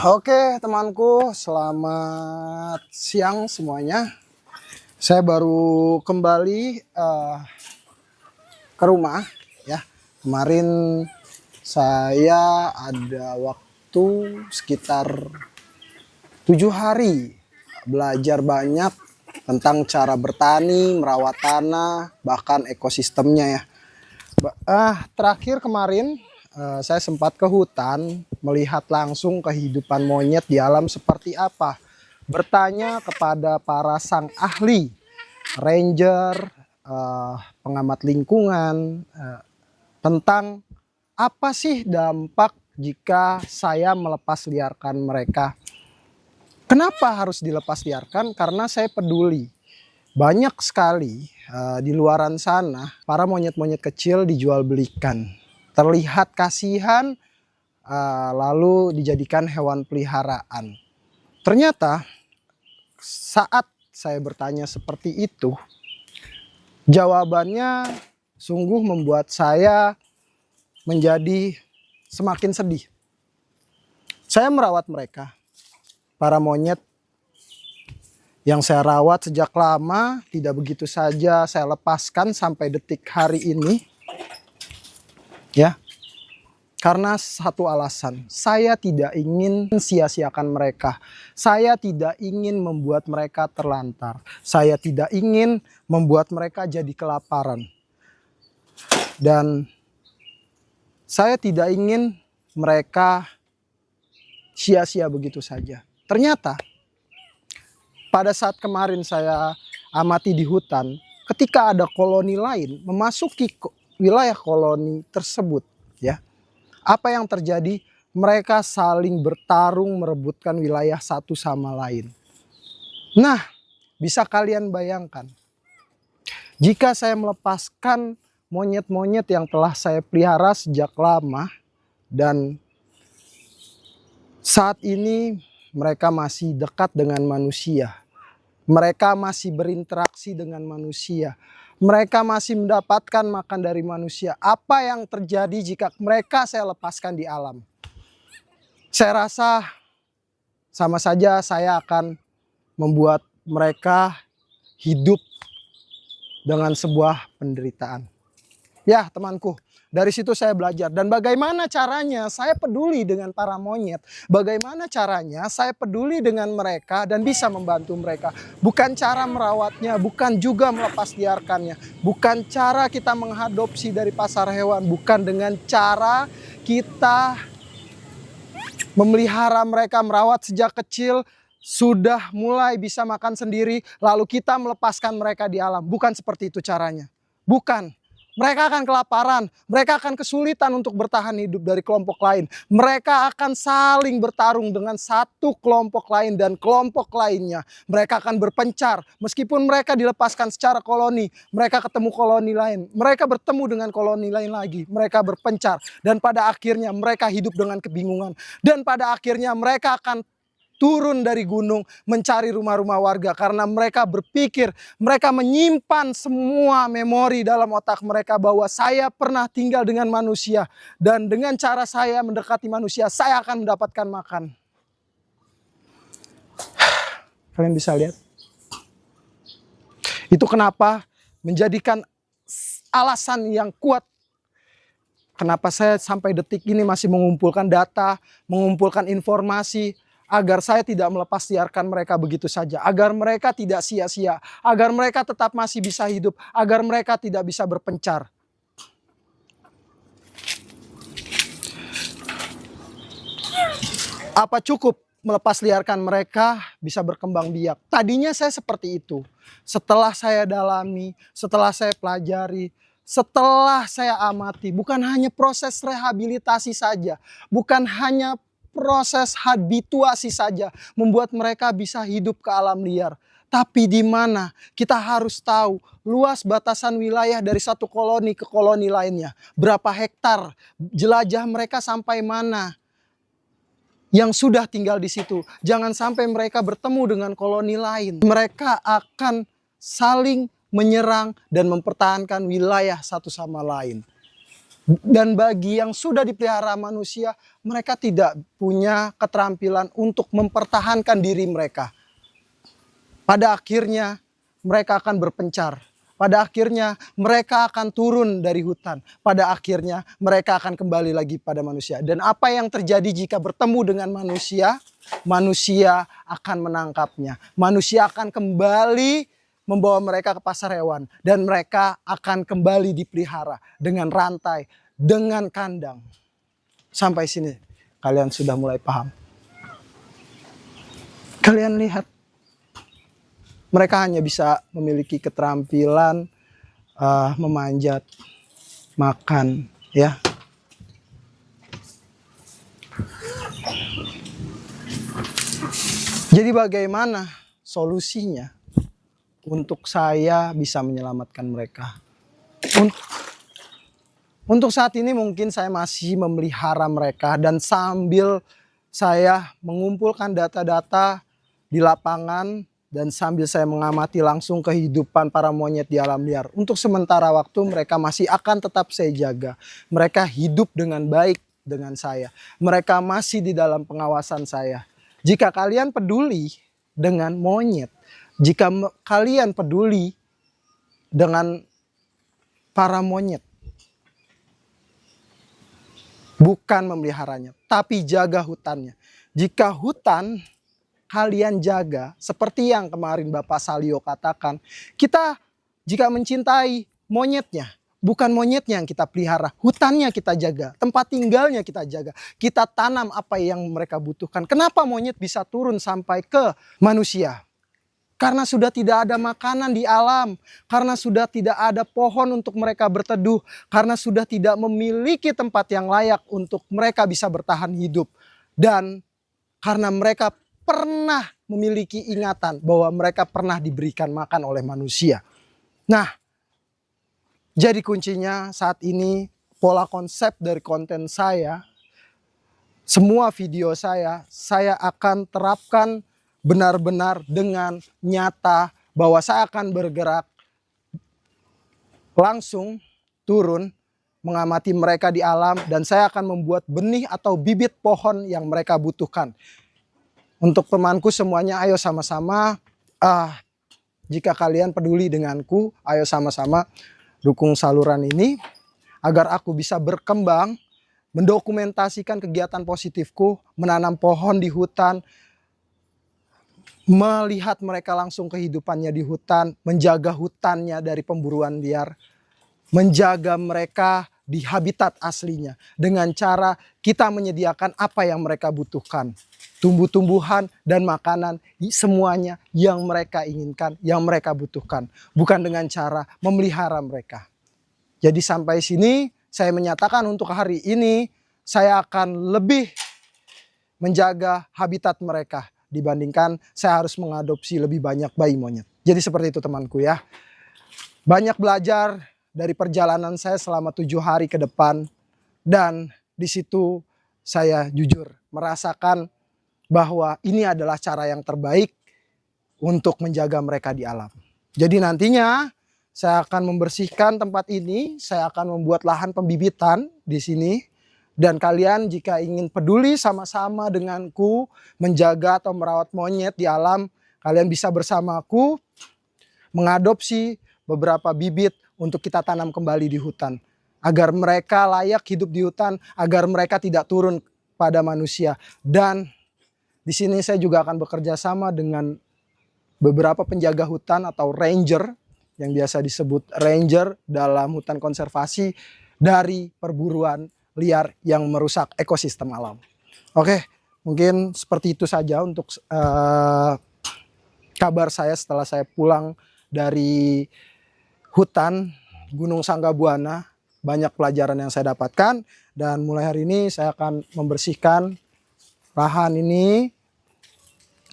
Oke temanku, selamat siang semuanya. Saya baru kembali ke rumah ya. Kemarin saya ada waktu sekitar 7 hari belajar banyak tentang cara bertani, merawat tanah, bahkan ekosistemnya ya. Terakhir kemarin saya sempat ke hutan melihat langsung kehidupan monyet di alam seperti apa. Bertanya kepada para sang ahli, ranger, pengamat lingkungan tentang apa sih dampak jika saya melepas liarkan mereka. Kenapa harus dilepas liarkan? Karena saya peduli. Banyak sekali di luaran sana para monyet-monyet kecil dijual belikan. Terlihat kasihan lalu dijadikan hewan peliharaan. Ternyata saat saya bertanya seperti itu, jawabannya sungguh membuat saya menjadi semakin sedih. Saya merawat mereka, para monyet yang saya rawat sejak lama, tidak begitu saja saya lepaskan sampai detik hari ini. Ya, karena satu alasan, saya tidak ingin sia-siakan mereka. Saya tidak ingin membuat mereka terlantar. Saya tidak ingin membuat mereka jadi kelaparan. Dan saya tidak ingin mereka sia-sia begitu saja. Ternyata pada saat kemarin saya amati di hutan, ketika ada koloni lain memasuki wilayah koloni tersebut, ya, apa yang terjadi? Mereka saling bertarung merebutkan wilayah satu sama lain. Nah, bisa kalian bayangkan, jika saya melepaskan monyet-monyet yang telah saya pelihara sejak lama dan saat ini mereka masih dekat dengan manusia. Mereka masih berinteraksi dengan manusia. Mereka masih mendapatkan makan dari manusia. Apa yang terjadi jika mereka saya lepaskan di alam? Saya rasa sama saja saya akan membuat mereka hidup dengan sebuah penderitaan. Ya temanku, dari situ saya belajar. Dan bagaimana caranya saya peduli dengan para monyet. Bagaimana caranya saya peduli dengan mereka dan bisa membantu mereka. Bukan cara merawatnya, bukan juga melepas liarkannya. Bukan cara kita mengadopsi dari pasar hewan. Bukan dengan cara kita memelihara mereka, merawat sejak kecil. Sudah mulai bisa makan sendiri, lalu kita melepaskan mereka di alam. Bukan seperti itu caranya. Bukan. Mereka akan kelaparan, mereka akan kesulitan untuk bertahan hidup dari kelompok lain. Mereka akan saling bertarung dengan satu kelompok lain dan kelompok lainnya. Mereka akan berpencar, meskipun mereka dilepaskan secara koloni, mereka ketemu koloni lain. Mereka bertemu dengan koloni lain lagi, mereka berpencar. Dan pada akhirnya mereka hidup dengan kebingungan. Dan pada akhirnya mereka akan turun dari gunung mencari rumah-rumah warga karena mereka berpikir, mereka menyimpan semua memori dalam otak mereka bahwa saya pernah tinggal dengan manusia dan dengan cara saya mendekati manusia saya akan mendapatkan makan. Kalian bisa lihat, itu kenapa menjadikan alasan yang kuat kenapa saya sampai detik ini masih mengumpulkan data, mengumpulkan informasi, agar saya tidak melepas liarkan mereka begitu saja. Agar mereka tidak sia-sia. Agar mereka tetap masih bisa hidup. Agar mereka tidak bisa berpencar. Apa cukup melepas liarkan mereka bisa berkembang biak? Tadinya saya seperti itu. Setelah saya dalami, setelah saya pelajari, setelah saya amati, bukan hanya proses rehabilitasi saja. Bukan hanya proses habituasi saja membuat mereka bisa hidup ke alam liar. Tapi di mana kita harus tahu luas batasan wilayah dari satu koloni ke koloni lainnya. Berapa hektar, jelajah mereka sampai mana yang sudah tinggal di situ. Jangan sampai mereka bertemu dengan koloni lain. Mereka akan saling menyerang dan mempertahankan wilayah satu sama lain. Dan bagi yang sudah dipelihara manusia, mereka tidak punya keterampilan untuk mempertahankan diri mereka. Pada akhirnya mereka akan berpencar. Pada akhirnya mereka akan turun dari hutan. Pada akhirnya mereka akan kembali lagi pada manusia. Dan apa yang terjadi jika bertemu dengan manusia? Manusia akan menangkapnya. Manusia akan kembali membawa mereka ke pasar hewan. Dan mereka akan kembali dipelihara dengan rantai, dengan kandang. Sampai sini kalian sudah mulai paham. Kalian lihat. Mereka hanya bisa memiliki keterampilan memanjat, makan, ya. Jadi bagaimana solusinya untuk saya bisa menyelamatkan mereka? Untuk saat ini mungkin saya masih memelihara mereka dan sambil saya mengumpulkan data-data di lapangan dan sambil saya mengamati langsung kehidupan para monyet di alam liar. Untuk sementara waktu mereka masih akan tetap saya jaga. Mereka hidup dengan baik dengan saya. Mereka masih di dalam pengawasan saya. Jika kalian peduli dengan monyet, jika kalian peduli dengan para monyet, bukan memeliharanya, tapi jaga hutannya. Jika hutan kalian jaga, seperti yang kemarin Bapak Salio katakan, kita jika mencintai monyetnya, bukan monyetnya yang kita pelihara, hutannya kita jaga, tempat tinggalnya kita jaga, kita tanam apa yang mereka butuhkan. Kenapa monyet bisa turun sampai ke manusia? Karena sudah tidak ada makanan di alam, karena sudah tidak ada pohon untuk mereka berteduh, karena sudah tidak memiliki tempat yang layak untuk mereka bisa bertahan hidup. Dan karena mereka pernah memiliki ingatan bahwa mereka pernah diberikan makan oleh manusia. Nah, jadi kuncinya saat ini pola konsep dari konten saya, semua video saya akan terapkan benar-benar dengan nyata bahwa saya akan bergerak langsung turun mengamati mereka di alam dan saya akan membuat benih atau bibit pohon yang mereka butuhkan. Untuk temanku semuanya, ayo sama-sama, jika kalian peduli denganku, ayo sama-sama dukung saluran ini agar aku bisa berkembang, mendokumentasikan kegiatan positifku, menanam pohon di hutan, melihat mereka langsung kehidupannya di hutan, menjaga hutannya dari pemburuan liar, menjaga mereka di habitat aslinya dengan cara kita menyediakan apa yang mereka butuhkan, tumbuh-tumbuhan dan makanan, semuanya yang mereka inginkan, yang mereka butuhkan, bukan dengan cara memelihara mereka. Jadi sampai sini saya menyatakan untuk hari ini saya akan lebih menjaga habitat mereka dibandingkan saya harus mengadopsi lebih banyak bayi monyet. Jadi seperti itu temanku ya. Banyak belajar dari perjalanan saya selama 7 hari ke depan. Dan di situ saya jujur merasakan bahwa ini adalah cara yang terbaik untuk menjaga mereka di alam. Jadi nantinya saya akan membersihkan tempat ini. Saya akan membuat lahan pembibitan di sini. Dan kalian jika ingin peduli sama-sama denganku menjaga atau merawat monyet di alam, kalian bisa bersamaku mengadopsi beberapa bibit untuk kita tanam kembali di hutan. Agar mereka layak hidup di hutan, agar mereka tidak turun pada manusia. Dan di sini saya juga akan bekerja sama dengan beberapa penjaga hutan atau ranger, yang biasa disebut ranger dalam hutan konservasi, dari perburuan liar yang merusak ekosistem alam. Oke, mungkin seperti itu saja untuk kabar saya setelah saya pulang dari hutan Gunung Sanggabuana. Banyak pelajaran yang saya dapatkan dan mulai hari ini saya akan membersihkan lahan ini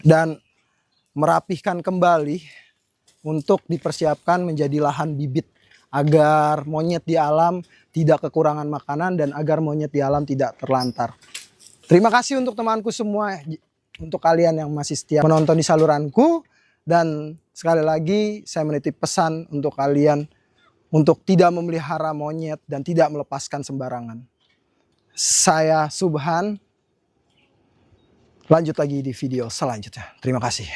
dan merapihkan kembali untuk dipersiapkan menjadi lahan bibit agar monyet di alam tidak kekurangan makanan dan agar monyet di alam tidak terlantar. Terima kasih untuk temanku semua, untuk kalian yang masih setia menonton di saluranku, dan sekali lagi saya menitip pesan untuk kalian untuk tidak memelihara monyet dan tidak melepaskan sembarangan. Saya Subhan, lanjut lagi di video selanjutnya. Terima kasih.